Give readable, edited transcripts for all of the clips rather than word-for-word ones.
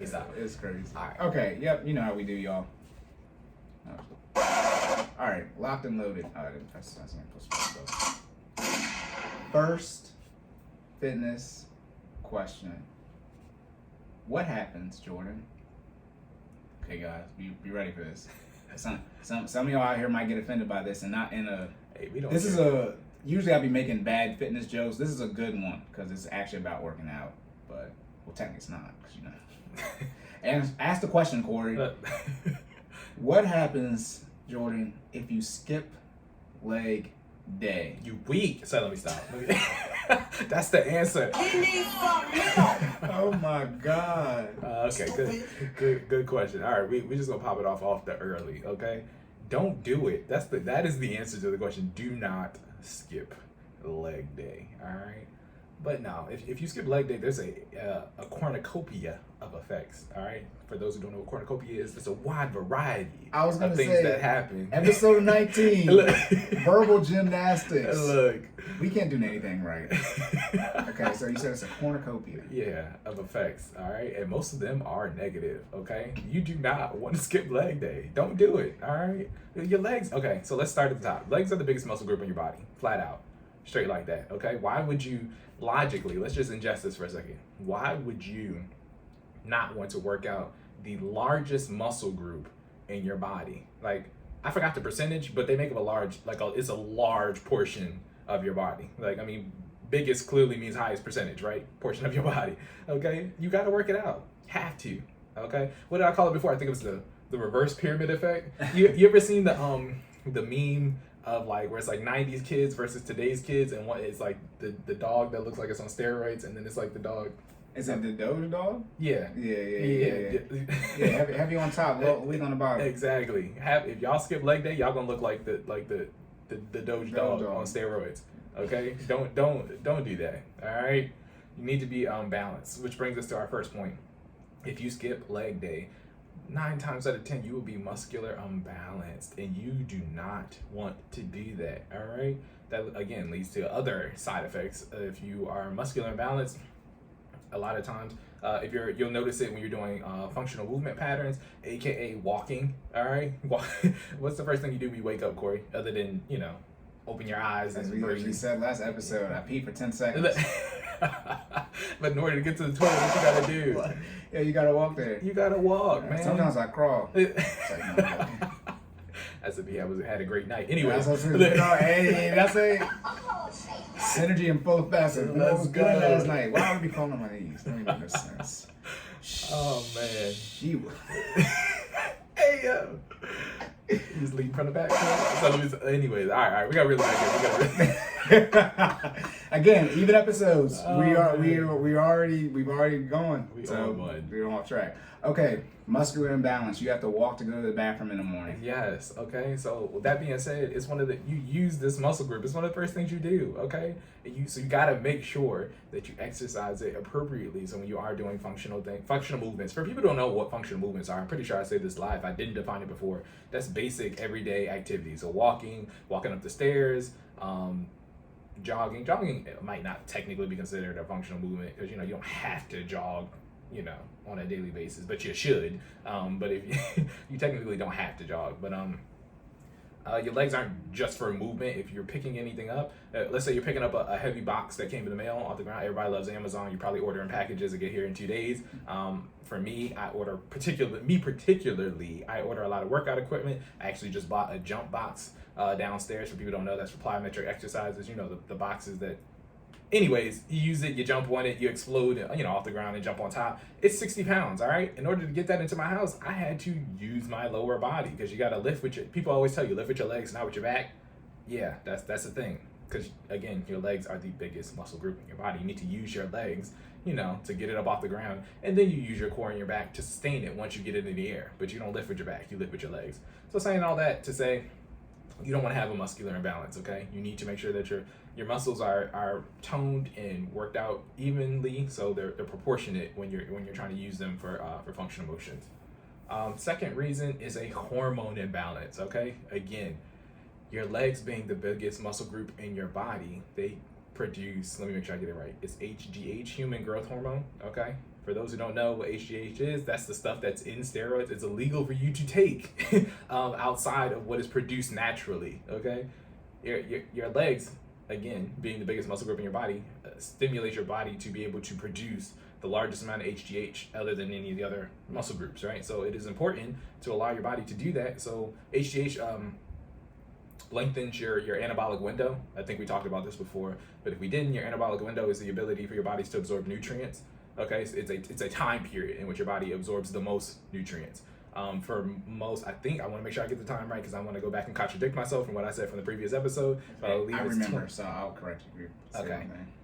It's crazy. All right. Okay, yep, you know how we do, y'all. All right, locked and loaded. All right, that's not supposed to go. First fitness question. What happens, Jordan? Okay, guys, be ready for this. Some of y'all out here might get offended by this, and not in a. Hey, we don't. This is a. Usually, I'll be making bad fitness jokes. This is a good one because it's actually about working out. But well, technically, it's not because you know. And ask the question, Cory. What happens, Jordan, if you skip leg day? You weak. So let me stop. That's the answer. Oh my God. Okay, good question. All right, we just gonna pop it off the early. Okay, don't do it. That is the answer to the question. Do not skip leg day. All right. But no, if you skip leg day, there's a cornucopia of effects. All right, for those who don't know what cornucopia is, there's a wide variety of things that happen. Episode 19, verbal gymnastics. Look, we can't do anything right. Okay, so you said it's a cornucopia. Yeah, of effects. All right, and most of them are negative. Okay, you do not want to skip leg day. Don't do it. All right, your legs. Okay, so let's start at the top. Legs are the biggest muscle group in your body, flat out, straight like that. Okay, why would you? Logically, let's just ingest this for a second. Why would you not want to work out the largest muscle group in your body? Like, I forgot the percentage, but they make up it's a large portion of your body. Like, I mean, biggest clearly means highest percentage, right? Portion of your body. Okay, you got to work it out. Have to. Okay, what did I call it before? I think it was the reverse pyramid effect. You ever seen the meme of like where it's like 90s kids versus today's kids, and what it's like the dog that looks like it's on steroids, and then it's like the dog. Is it the Doge dog? Yeah. Yeah, heavy on top, weak on the bottom. Exactly. If y'all skip leg day, y'all gonna look like the Doge dog on steroids. Okay? Don't do that. All right? You need to be balanced, which brings us to our first point. If you skip leg day, 9 times out of 10 you will be muscular unbalanced, and you do not want to do that. All right, that again leads to other side effects. If you are muscular imbalanced, a lot of times you'll notice it when you're doing functional movement patterns, aka walking. All right, what's the first thing you do when you wake up, Cory, other than open your eyes? As and we said last episode, I pee for 10 seconds. But in order to get to the toilet, what you gotta do? Yeah, you gotta walk there. You gotta walk, man. Sometimes I crawl. That's had a great night. Anyway, that's it. Synergy in full facet. Let's go. Last night. Why would we be falling on my knees? That make no sense. Oh man. Hey yo. He's leading from the back. So anyways, all right, we got really back. Again, even episodes. We've already gone. We're off track. Okay, muscular imbalance. You have to walk to go to the bathroom in the morning. Yes. Okay. So with that being said, it's you use this muscle group. It's one of the first things you do. Okay. So you gotta make sure that you exercise it appropriately. So when you are doing functional movements. For people who don't know what functional movements are, I'm pretty sure I said this live. I didn't define it before. That's basic everyday activities. So walking up the stairs, jogging. Jogging might not technically be considered a functional movement because you don't have to jog, on a daily basis, but you should. But if you technically don't have to jog, but your legs aren't just for movement. If you're picking anything up, let's say you're picking up a heavy box that came in the mail off the ground. Everybody loves Amazon. You're probably ordering packages that get here in 2 days. For me, I order particularly, I order a lot of workout equipment. I actually just bought a jump box downstairs. For people who don't know, that's for plyometric exercises. The boxes that. Anyways, you use it, you jump on it, you explode, off the ground and jump on top. It's 60 pounds, all right? In order to get that into my house, I had to use my lower body because you got to lift with people always tell you, lift with your legs, not with your back. Yeah, that's the thing. Because, again, your legs are the biggest muscle group in your body. You need to use your legs, to get it up off the ground. And then you use your core and your back to sustain it once you get it in the air. But you don't lift with your back, you lift with your legs. So saying all that to say, you don't want to have a muscular imbalance, okay? You need to make sure that your muscles are toned and worked out evenly, so they're proportionate when you're trying to use them for functional motions. Second reason is a hormone imbalance, okay? Again, your legs being the biggest muscle group in your body, they produce, let me make sure I get it right. It's HGH, human growth hormone. Okay. For those who don't know what HGH is, that's the stuff that's in steroids. It's illegal for you to take outside of what is produced naturally. Okay. Your legs, again, being the biggest muscle group in your body, stimulates your body to be able to produce the largest amount of HGH other than any of the other muscle groups, right? So it is important to allow your body to do that. So HGH lengthens your anabolic window. I think we talked about this before, but if we didn't, your anabolic window is the ability for your bodies to absorb nutrients. Okay, so it's a time period in which your body absorbs the most nutrients. For most, I think I want to make sure I get the time right because I want to go back and contradict myself from what I said from the previous episode. But I remember, so I'll correct you. Okay.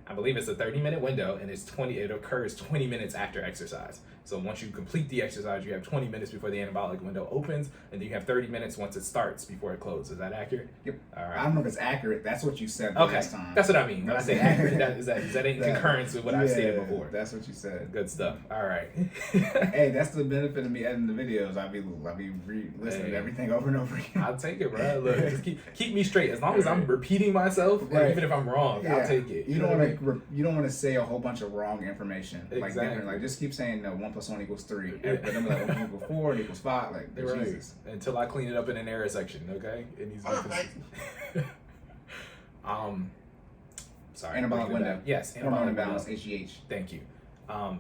I believe it's a 30-minute window, and it occurs 20 minutes after exercise. So once you complete the exercise, you have 20 minutes before the anabolic window opens, and then you have 30 minutes once it starts before it closes. Is that accurate? Yep. All right. I don't know if it's accurate. That's what you said last time. That's what I mean. When I say accurate, is that in concurrence with what I've stated before? That's what you said. Good stuff. All right. Hey, that's the benefit of me editing the videos. I'll be listening to everything over and over again. I'll take it, bro. Look, just keep me straight. As long as I'm repeating myself, like, even if I'm wrong, I'll take it. You don't want to say a whole bunch of wrong information. Exactly. Like just keep saying no. 1 + 1 = 3. But I'm like 1 = 4, it = 5. Like Jesus. Until I clean it up in an error section. Okay. It needs to be consistent. Sorry. Anabolic window. Yes. Hormone imbalance. HGH. Thank you.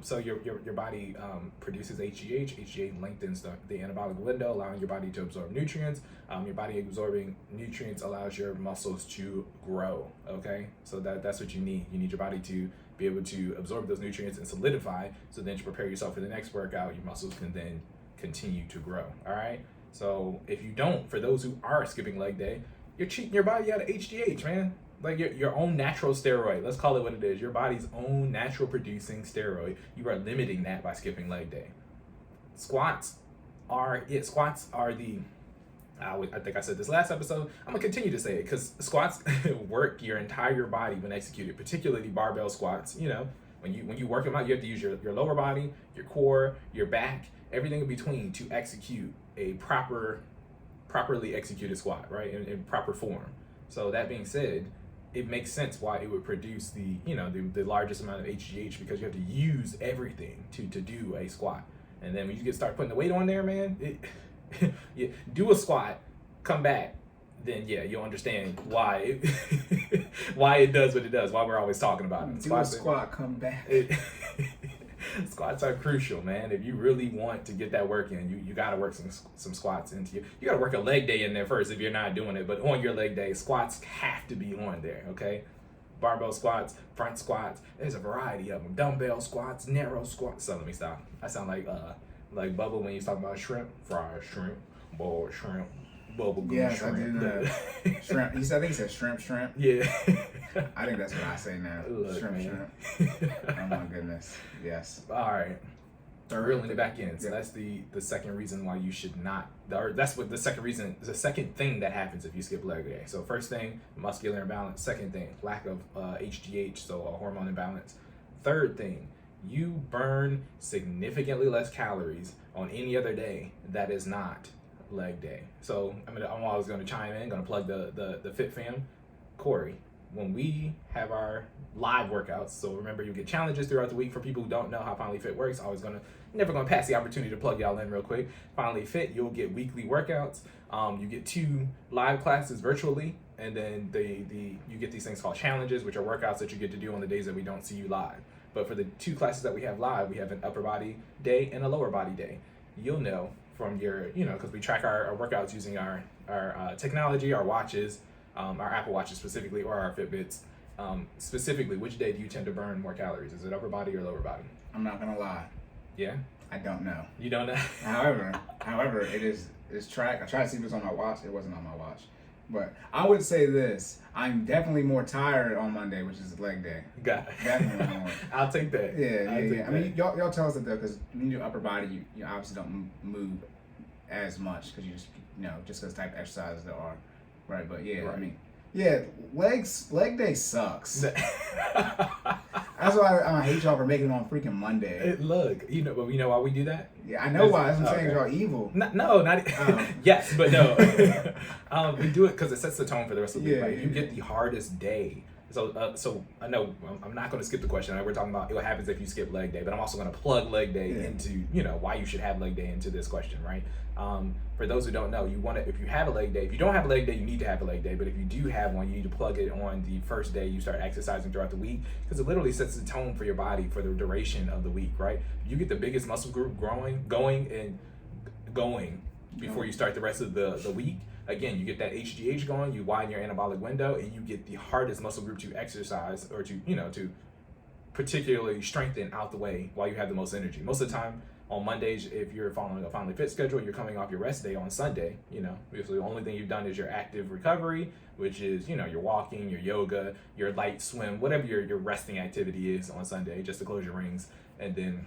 So your body produces HGH. HGH lengthens the anabolic window, allowing your body to absorb nutrients. Your body absorbing nutrients allows your muscles to grow. Okay, so that's what you need. You need your body to be able to absorb those nutrients and solidify, so then to prepare yourself for the next workout, your muscles can then continue to grow. All right. So if you don't, for those who are skipping leg day, you're cheating your body out of HGH, man. Like your own natural steroid. Let's call it what it is. Your body's own natural producing steroid. You are limiting that by skipping leg day. Squats are the, I think I said this last episode. I'm gonna continue to say it because squats work your entire body when executed, particularly barbell squats. You know, when you work them out, you have to use your lower body, your core, your back, everything in between to execute a properly executed squat, right, in proper form. So that being said, it makes sense why it would produce the largest amount of HGH, because you have to use everything to do a squat. And then when you start putting the weight on there, man, do a squat, come back, then you'll understand why it does what it does, why we're always talking about it. Do a squat, come back. Squats are crucial, man. If you really want to get that work in, you got to work some squats into you. You got to work a leg day in there first if you're not doing it. But on your leg day, squats have to be on there, okay? Barbell squats, front squats. There's a variety of them. Dumbbell squats, narrow squats. So let me stop. I sound like Bubba when he's talking about shrimp. Fried shrimp, boiled shrimp, bubblegum shrimp. Yes, I did. Shrimp. I think he said shrimp. Yeah. I think that's what I say now. Look, shrimp. Oh my goodness. Yes. All right. Reeling it back in. So that's the second reason why you should not. Or that's what the second thing that happens if you skip leg day. So first thing, muscular imbalance. Second thing, lack of HGH, so a hormone imbalance. Third thing, you burn significantly less calories on any other day that is not leg day. So I'm always going to chime in, going to plug the Fit Fam, Cory. When we have our live workouts, so remember you get challenges throughout the week. For people who don't know how FinallyFit works, never gonna pass the opportunity to plug y'all in real quick. FinallyFit, you'll get weekly workouts. You get 2 live classes virtually, and then you get these things called challenges, which are workouts that you get to do on the days that we don't see you live. But for the 2 classes that we have live, we have an upper body day and a lower body day. You'll know from your, because we track our workouts using our technology, our watches, our Apple Watches specifically, or our Fitbits. Specifically, which day do you tend to burn more calories? Is it upper body or lower body? I'm not gonna lie. Yeah? I don't know. You don't know? However, it's tracked. I tried to see if it was on my watch. It wasn't on my watch. But I would say this: I'm definitely more tired on Monday, which is leg day. Got it. Definitely more. I'll take that. Yeah. I mean, y'all tell us that though, because when you do upper body, you obviously don't move as much because you just because type of exercises there are, right? But yeah, right. I mean. Yeah, leg day sucks. That's why I hate y'all for making it on freaking Monday. Look, but you know why we do that? Yeah, I know why. That's what I'm saying. Y'all evil. No, not yes, but no. We do it because it sets the tone for the rest of the week. Like, you get the hardest day So I know I'm not going to skip the question. We're talking about what happens if you skip leg day, but I'm also going to plug leg day into, why you should have leg day into this question, right? For those who don't know, if you have a leg day, if you don't have a leg day, you need to have a leg day. But if you do have one, you need to plug it on the first day you start exercising throughout the week, because it literally sets the tone for your body for the duration of the week, right? You get the biggest muscle group going before you start the rest of the week. Again, you get that HGH going, you widen your anabolic window, and you get the hardest muscle group to exercise or to particularly strengthen out the way while you have the most energy. Most of the time on Mondays, if you're following a FinallyFit schedule, you're coming off your rest day on Sunday. Because the only thing you've done is your active recovery, which is, your walking, your yoga, your light swim, whatever your resting activity is on Sunday, just to close your rings. And then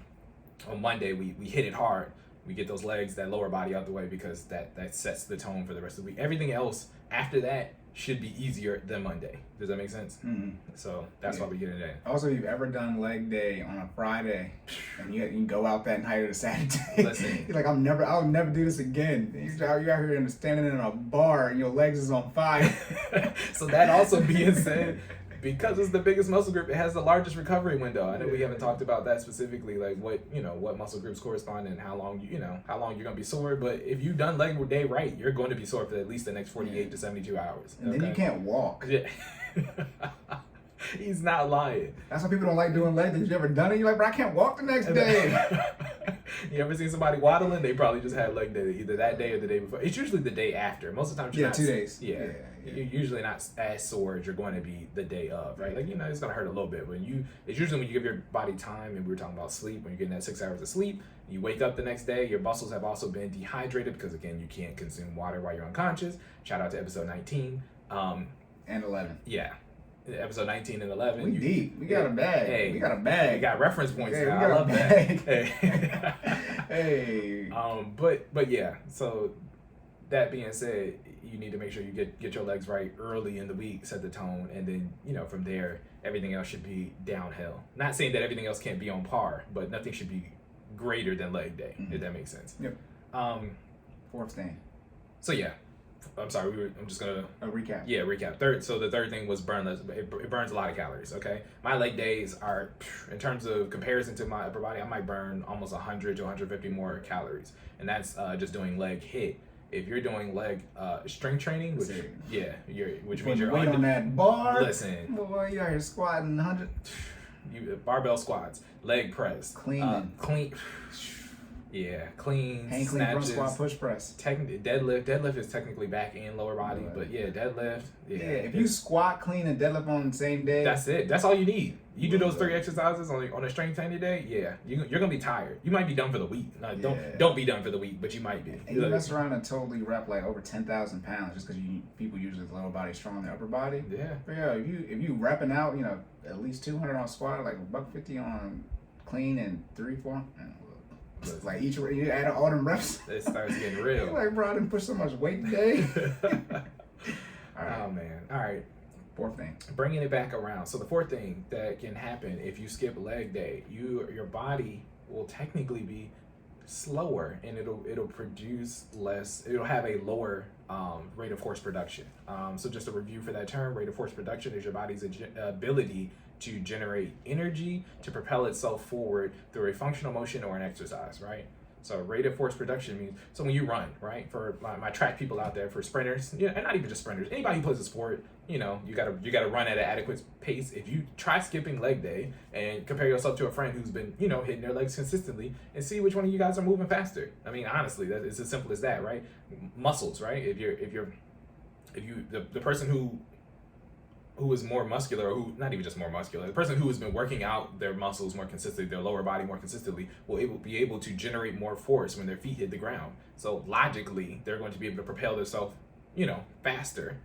on Monday, we hit it hard. We get those legs, that lower body out the way, because that sets the tone for the rest of the week. Everything else after that should be easier than Monday. Does that make sense? Mm-hmm. So that's why we get into that. Also, if you've ever done leg day on a Friday and you can go out that night or the Saturday, listen, you're like, I'll never do this again. You're out here standing in a bar and your legs is on fire. So that also being said, because it's the biggest muscle group, it has the largest recovery window. I know we haven't talked about that specifically, like what muscle groups correspond and how long you're gonna be sore. But if you've done leg day right, you're going to be sore for at least the next 48 to 72 hours. And then you can't walk. Yeah. He's not lying. That's why people don't like doing leg days. You ever done it? You're like, bro, I can't walk the next day. You ever seen somebody waddling? They probably just had leg day either that day or the day before. It's usually the day after. Most of the time, you're not, 2 days. Yeah. You're usually not as sore as you're going to be the day of, right? Like, it's going to hurt a little bit. But it's usually when you give your body time, and we were talking about sleep, when you're getting that 6 hours of sleep, you wake up the next day, your muscles have also been dehydrated because, again, you can't consume water while you're unconscious. Shout out to episode 19. And 11. Yeah. Episode 19 and 11. We deep. We got a bag. Hey, we got a bag. We got reference points now. We got I love a bag. that. Hey. Hey. But yeah. So that being said, you need to make sure you get your legs right early in the week, set the tone, and then from there everything else should be downhill. Not saying that everything else can't be on par, but nothing should be greater than leg day. Mm-hmm. If that makes sense. Yep. Fourth thing. So yeah. I'm sorry. I'm just gonna recap. Yeah, recap. So the third thing was burn less. It burns a lot of calories. Okay, my leg days are, in terms of comparison to my upper body, I might burn almost 100 to 150 more calories, and that's just doing leg hit. If you're doing leg strength training, which means you're on that bar. Listen, boy, you out here squatting 100. Barbell squats, leg press, clean. Yeah, clean, hang clean, front squat, push press. Deadlift is technically back and lower body, but yeah, deadlift. Yeah, if you squat, clean, and deadlift on the same day, that's it. That's all you need. You do those 3 exercises on a strength training day. Yeah, you're gonna be tired. You might be done for the week. Don't be done for the week, but you might be. And you mess around and totally rep like over 10,000 pounds just because people usually the lower body strong, the upper body. Yeah. But yeah, if you repping out, at least 200 on squat, like $150 on clean, and 3-4. Like you add all them reps, it starts getting real. You're like, bro, I didn't push so much weight today. All right. Oh man. All right. Fourth thing. Bringing it back around. So the fourth thing that can happen if you skip leg day, your body will technically be slower, and it'll produce less. It'll have a lower rate of force production. So just a review for that term, rate of force production is your body's ability to generate energy to propel itself forward through a functional motion or an exercise, right? So rate of force production means, so when you run, right, for my track people out there, for sprinters, and not even just sprinters, anybody who plays a sport, you gotta run at an adequate pace. If you try skipping leg day and compare yourself to a friend who's been, hitting their legs consistently, and see which one of you guys are moving faster. I mean, honestly, it's as simple as that, right? Muscles, right? If the person who is more muscular, or who not even just more muscular, the person who has been working out their muscles more consistently, their lower body more consistently, will be able to generate more force when their feet hit the ground. So logically, they're going to be able to propel themselves, faster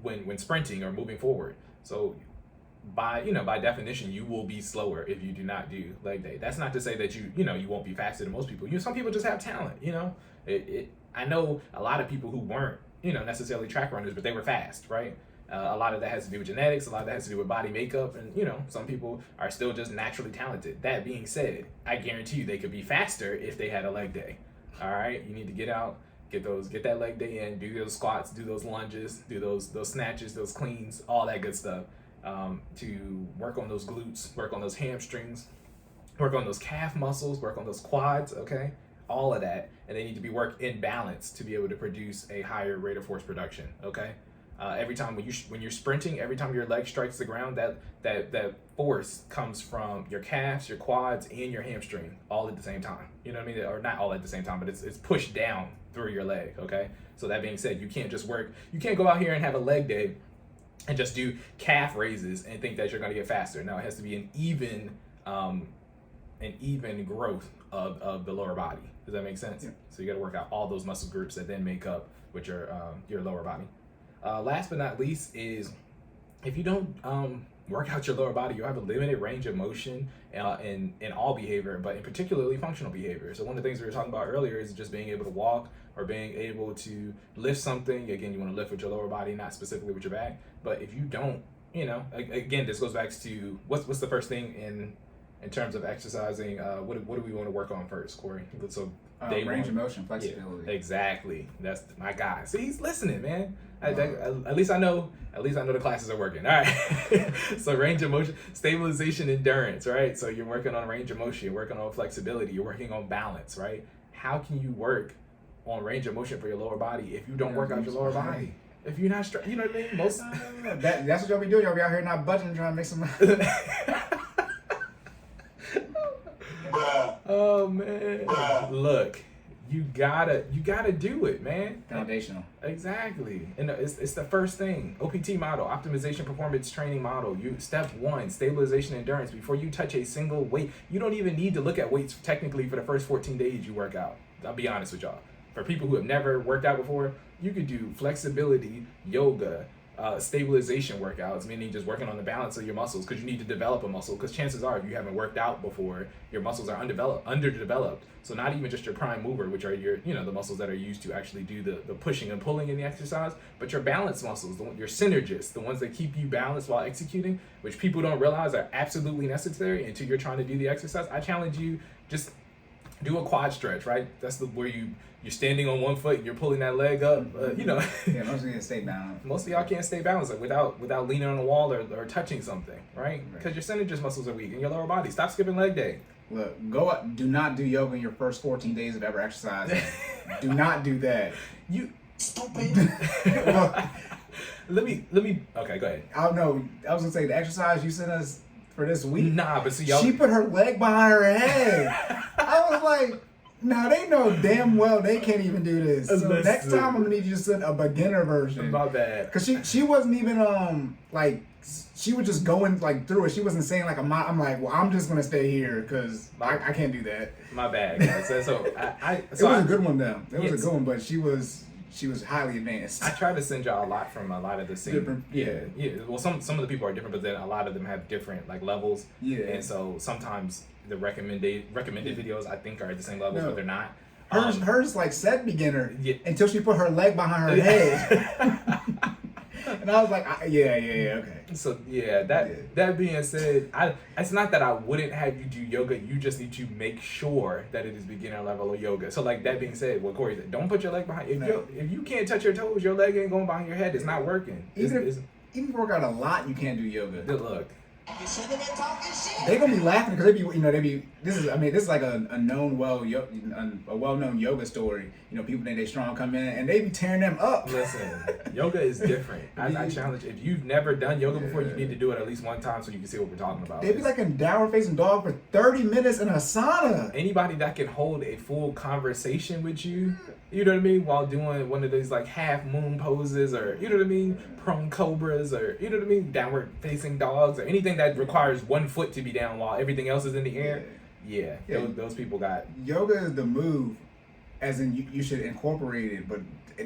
when sprinting or moving forward. So by definition, you will be slower if you do not do leg day. That's not to say that you won't be faster than most people. Some people just have talent. I know a lot of people who weren't necessarily track runners, but they were fast, right? A lot of that has to do with genetics. A lot of that has to do with body makeup, and some people are still just naturally talented. That being said, I guarantee you they could be faster if they had a leg day. All right, you need to get out Get that leg day in, do those squats, do those lunges, do those snatches, those cleans, all that good stuff. To work on those glutes, work on those hamstrings, work on those calf muscles, work on those quads, okay? All of that. And they need to be worked in balance to be able to produce a higher rate of force production, okay? Every time when you're sprinting, every time your leg strikes the ground, that force comes from your calves, your quads, and your hamstring all at the same time. You know what I mean? Or not all at the same time, but it's pushed down through your leg, okay? So that being said, you can't go out here and have a leg day and just do calf raises and think that you're gonna get faster. No, it has to be an even growth of the lower body. Does that make sense? Yeah. So you gotta work out all those muscle groups that then make up with your lower body. Last but not least is, if you don't work out your lower body, you have a limited range of motion in all behavior, but in particularly functional behavior. So one of the things we were talking about earlier is just being able to walk or being able to lift something. Again, you want to lift with your lower body, not specifically with your back. But if you don't, again, this goes back to what's the first thing in terms of exercising. What do we want to work on first, Cory? So range of motion, flexibility. Yeah, exactly. That's my guy. See, he's listening, man. At least I know the classes are working. All right. So range of motion, stabilization, endurance, right? So you're working on range of motion, you're working on flexibility, you're working on balance, right? How can you work on range of motion for your lower body if you don't work out your lower body? If you're not you know what I mean? That's what y'all be doing. Y'all be out here not budging, trying to make some. Oh man! Look, you gotta do it, man. Foundational. Exactly, and it's the first thing. OPT model, optimization performance training model. Step 1, stabilization endurance. Before you touch a single weight, you don't even need to look at weights technically for the first 14 days you work out. I'll be honest with y'all. For people who have never worked out before, you could do flexibility, yoga, stabilization workouts, meaning just working on the balance of your muscles, because you need to develop a muscle, because chances are if you haven't worked out before, your muscles are underdeveloped. So not even just your prime mover, which are your the muscles that are used to actually do the pushing and pulling in the exercise, but your balance muscles, your synergists, the ones that keep you balanced while executing, which people don't realize are absolutely necessary until you're trying to do the exercise. I challenge you, just do a quad stretch, right? That's where you're standing on one foot and you're pulling that leg up, Yeah, most of you can't stay balanced. Most of y'all can't stay balanced without leaning on the wall or touching something, right? Because your synergist muscles are weak in your lower body. Stop skipping leg day. Look, go up. Do not do yoga in your first 14 days of ever exercising. Do not do that. You stupid. Let me. Okay, go ahead. I don't know. I was gonna say the exercise you sent us for this week. Nah, but see, y'all. She put her leg behind her head. I was like, now they know damn well they can't even do this. So next time I'm gonna need you to send a beginner version. My bad. Cause she wasn't even like she was just going like through it. She wasn't saying like I'm like, well, I'm just gonna stay here because I can't do that. My bad, guys. So it was a good one though. It was a good one, but she was highly advanced. I try to send y'all a lot from a lot of the same. Different, yeah. Well, some of the people are different, but then a lot of them have different like levels. Yeah. And so sometimes the recommended videos I think are at the same levels, but they're not. Hers like said beginner until she put her leg behind her head. And I was like, okay. So that being said, it's not that I wouldn't have you do yoga. You just need to make sure that it is beginner level of yoga. So like that being said, what Cory said, don't put your leg behind. If you can't touch your toes, your leg ain't going behind your head. It's not working. Even if you work out a lot, you can't do yoga. Look. They're gonna be laughing because they be. This is like a known well-known yoga story. People think they strong come in and they be tearing them up. Listen, yoga is different. I challenge. If you've never done yoga before, you need to do it at least one time so you can see what we're talking about. They be like in downward facing dog for 30 minutes in a sauna. Anybody that can hold a full conversation with you, you know what I mean, while doing one of these like half moon poses or prone cobras or downward facing dogs or anything that requires one foot to be down while everything else is in the air. Yeah. Those people got yoga is the move, as in you should incorporate it. But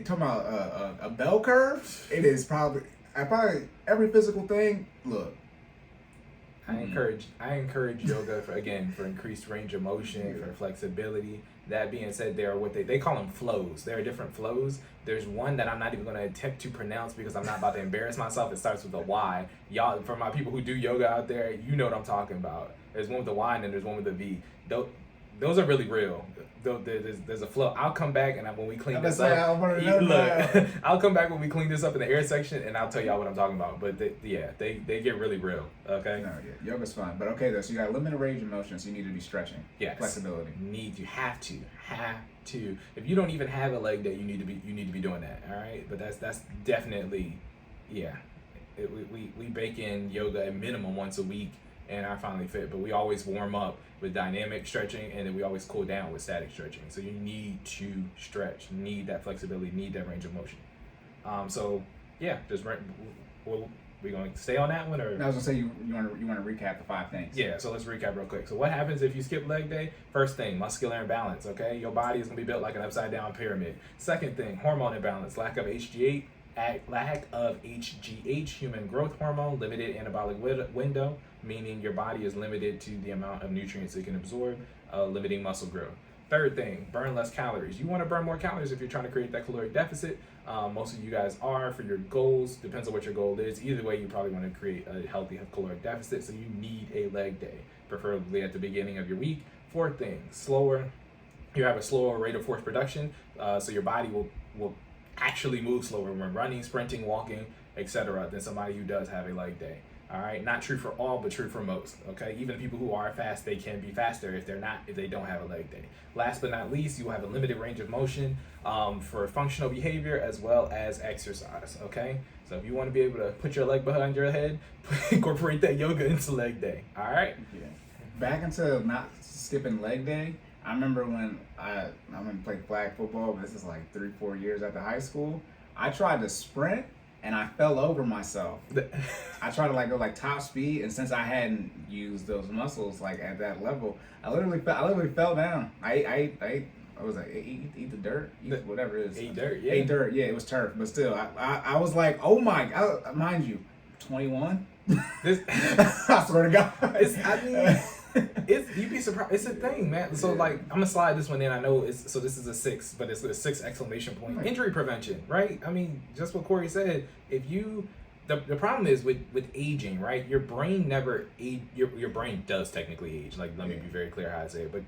talking about a bell curve, it is probably every physical thing. Look, I encourage yoga for increased range of motion, for flexibility. That being said, there are what they call them flows. There are different flows. There's one that I'm not even going to attempt to pronounce because I'm not about to embarrass myself. It starts with a Y. Y'all, for my people who do yoga out there, you know what I'm talking about. There's one with a Y and then there's one with a V. those are really real. There's a flow. I'll come back and when we clean this up. I'll come back when we clean this up in the air section, and I'll tell y'all what I'm talking about. But they get really real. Okay. No, yeah, yoga's fun, but okay though. So you got limited range of motion, so you need to be stretching. Yes. Flexibility. You have to. If you don't even have a leg day, you need to be doing that. All right. But that's definitely, yeah. We bake in yoga at minimum once a week in our FinallyFit, but we always warm up with dynamic stretching, and then we always cool down with static stretching. So you need to stretch, need that flexibility, need that range of motion. So yeah, we're going to stay on that one, or I was gonna say you want to recap the 5 things. Yeah, so let's recap real quick. So what happens if you skip leg day? First thing, muscular imbalance. Okay, your body is gonna be built like an upside down pyramid. Second thing, hormone imbalance, lack of HGH, human growth hormone, limited anabolic window, meaning your body is limited to the amount of nutrients it can absorb, limiting muscle growth. Third thing, burn less calories. You want to burn more calories if you're trying to create that caloric deficit. Most of you guys are for your goals. Depends on what your goal is. Either way, you probably want to create a healthy caloric deficit, so you need a leg day, preferably at the beginning of your week. Fourth thing, you have a slower rate of force production, so your body will actually move slower when running, sprinting, walking, etc. than somebody who does have a leg day. All right, not true for all, but true for most. Okay, even people who are fast, they can be faster if they don't have a leg day. Last but not least, you will have a limited range of motion for functional behavior as well as exercise. Okay, so if you want to be able to put your leg behind your head, incorporate that yoga into leg day. All right. Yeah. Back into not skipping leg day. I remember when I went to play flag football. This is like 3-4 years after high school. I tried to sprint and I fell over myself. I tried to go top speed, and since I hadn't used those muscles at that level, I literally fell down. I was like, eat the dirt, whatever it is. Ate dirt, yeah. Ate dirt, yeah. It was turf, but still, I was like, oh my God, mind you, 21. I swear to God. You'd be surprised. It's a thing, man. So I'm gonna slide this one in. I know this is a 6, but it's a 6 exclamation point. Right. Injury prevention, right? I mean, just what Cory said. If you, the problem is with aging, right? Your brain never age. Your brain does technically age. Let me be very clear how I say it. But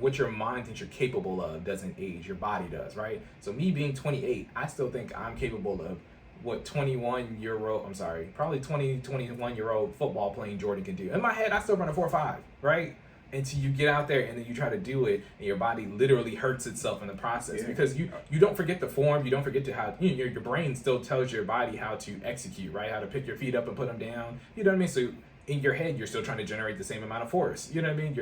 what your mind thinks you're capable of doesn't age. Your body does, right? So me being 28, I still think I'm capable of what 21-year-old football playing Jordan can do. In my head, I still run a 4.5, right? Until you get out there and then you try to do it, and your body literally hurts itself in the process, because you don't forget the form, you don't forget to how your brain still tells your body how to execute, right? How to pick your feet up and put them down. You know what I mean? So in your head, you're still trying to generate the same amount of force. You know what I mean?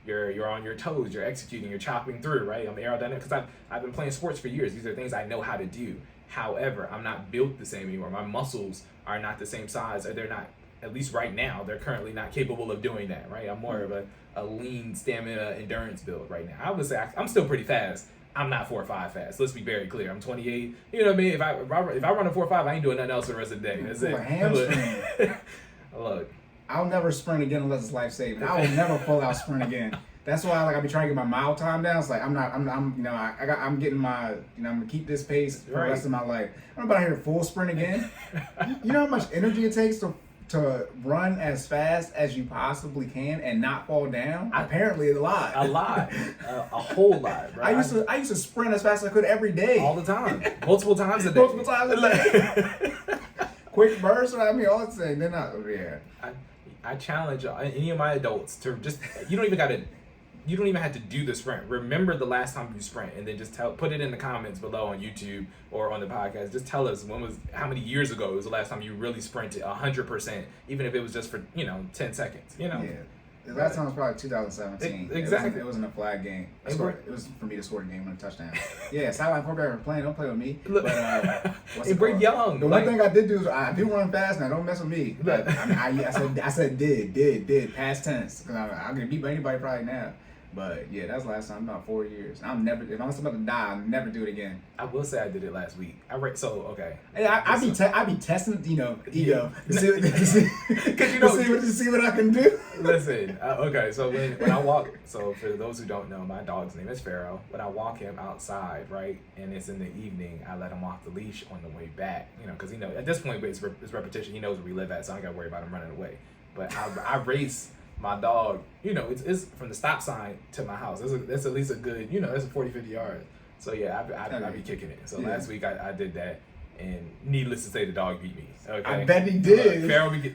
You're on your toes, you're executing, you're chopping through, right? I'm aerodynamic because I've been playing sports for years. These are things I know how to do. However, I'm not built the same anymore. My muscles are not the same size, or they're not, at least right now, they're currently not capable of doing that, right? I'm more of a lean stamina endurance build right now. I would say I'm still pretty fast. I'm not 4.5 fast. Let's be very clear. I'm 28. You know what I mean? If I run a 4.5, I ain't doing nothing else the rest of the day. That's it. Hamstring. Look. I'll never sprint again unless it's life saving. I will never full out sprint again. That's why I be trying to get my mile time down. It's like I'm getting my I'm gonna keep this pace for the rest of my life. I'm about to hit a full sprint again. You know how much energy it takes to run as fast as you possibly can and not fall down? Apparently a lot. A whole lot, right? I used to sprint as fast as I could every day. All the time. Multiple times a day. Quick bursts, all that thing. Then I challenge any of my adults to just you don't even have to do the sprint. Remember the last time you sprint, and then just put it in the comments below on YouTube or on the podcast. Just tell us how many years ago was the last time you really sprinted 100%, even if it was just for 10 seconds. Yeah. The last time was probably 2017. Exactly. It wasn't a flag game. It was for me to score the game on a touchdown. Yeah, sideline quarterback playing. Don't play with me. But we're young. The one thing I did do is I do run fast now. Don't mess with me. But I said did past tense, because I can beat anybody probably now. But yeah, that's the last time. About 4 years. If I'm about to die, I'll never do it again. I will say I did it last week. Okay. Hey, I be testing, ego to see what I can do. Listen, okay. So when I walk, so for those who don't know, my dog's name is Pharaoh. When I walk him outside, right, and it's in the evening, I let him off the leash on the way back. Because at this point it's repetition. He knows where we live at, so I don't got to worry about him running away. But I race my dog, you know, it's from the stop sign to my house. That's at least a good, you know, that's a 40, 50 yards. So yeah, I be kicking it. So last week I did that, and needless to say, the dog beat me. Okay? I bet he did. Pharaoh He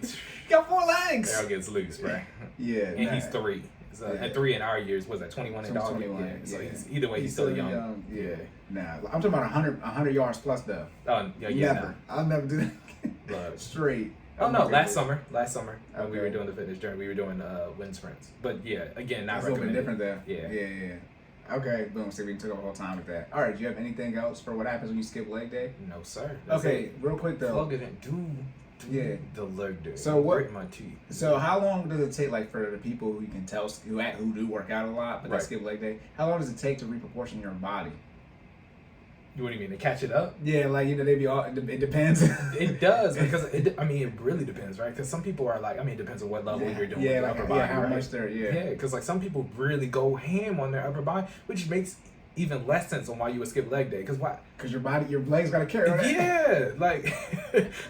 got 4 legs. Pharaoh gets loose, bro. Yeah, and he's 3. So at 3 in our years, was that 21 in dog? 21. Yeah. So either way, he's still young. Yeah. Nah, I'm talking about 100 yards plus though. Oh yeah, never. No. I'll never do that. Look. Straight. Oh no, last summer when we were Okay. doing the fitness journey, we were doing wind sprints. But yeah, again, not It's a little bit recommended. different there. Yeah. Okay, boom. So we took a whole time with that. All right, do you have anything else for what happens when you skip leg day? No, sir. That's Okay, it. real quick though. Plug it in. Do the leg day. So what? Break my teeth. So how long does it take, like, for the people who you can tell who do work out a lot but they Right. skip leg day? How long does it take to reproportion your body? What do you mean, to catch it up? Yeah, like, you know, they be all. It depends. It does, because it really depends, right? Because some people are like, it depends on what level you're doing with Yeah, your like upper body, how right? much they're Yeah, because like some people really go ham on their upper body, which makes even less sense on why you would skip leg day. Because why? Because your legs got to carry that. Yeah, like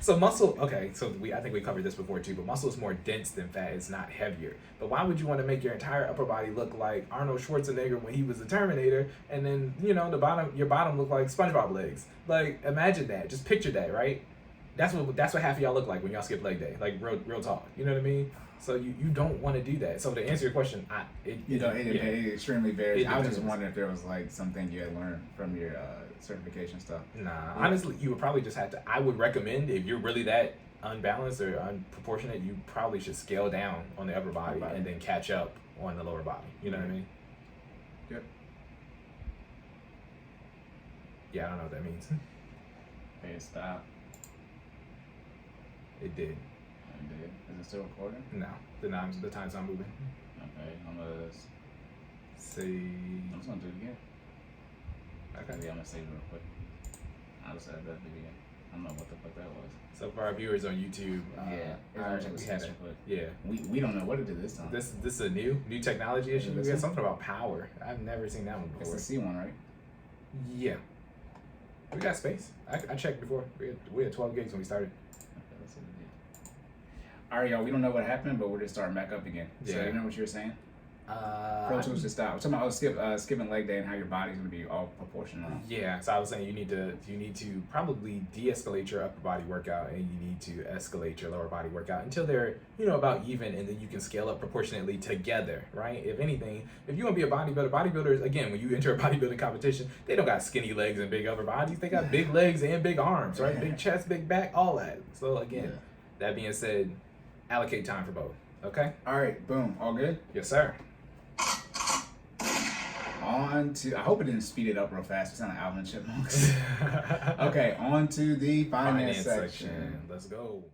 so muscle. Okay, so I think we covered this before too, but muscle is more dense than fat. It's not heavier. But why would you want to make your entire upper body look like Arnold Schwarzenegger when he was the Terminator, and then your bottom look like SpongeBob legs? Like, imagine that. Just picture that, right? That's what half of y'all look like when y'all skip leg day. Like real talk. You know what I mean? So you don't want to do that. So to answer your question, it extremely varies. I was just depends. wondering if there was like something you had learned from your certification stuff. Nah, honestly, you would probably just have to. I would recommend, if you're really that unbalanced or unproportionate, you probably should scale down on the upper body and then catch up on the lower body. You know what I mean? Yep. Yeah, I don't know what that means. Hey, stop. It did. Is it still recording? No, the time's not moving. Okay, I'm gonna See. I'm just gonna do it again. Okay. Yeah, I'm gonna save it real quick. I'll just add that video. I don't know what the fuck that was. So for our viewers on YouTube, we don't know what to do this time. This is a new technology issue. We got something about power. I've never seen that one before. It's the C one, right? Yeah. We got space. I checked before. We had 12 gigs when we started. Okay, let's see what it did. All right, y'all. We don't know what happened, but we're just starting back up again. So Yeah. you know what you were saying? Pro tools to stop. We're talking about skipping leg day and how your body's gonna be all proportional. Yeah, so I was saying you need to probably de-escalate your upper body workout, and you need to escalate your lower body workout until they're about even, and then you can scale up proportionately together, right? If anything, if you want to be a bodybuilders, again, when you enter a bodybuilding competition, they don't got skinny legs and big upper bodies. They got big legs and big arms, right? Big chest, big back, all that. So again, that being said, allocate time for both. Okay. All right. Boom. All good. Yes, sir. On to, I hope it didn't speed it up real fast. It's not like Alvin Chipmunks. Okay, on to the finance section. Let's go.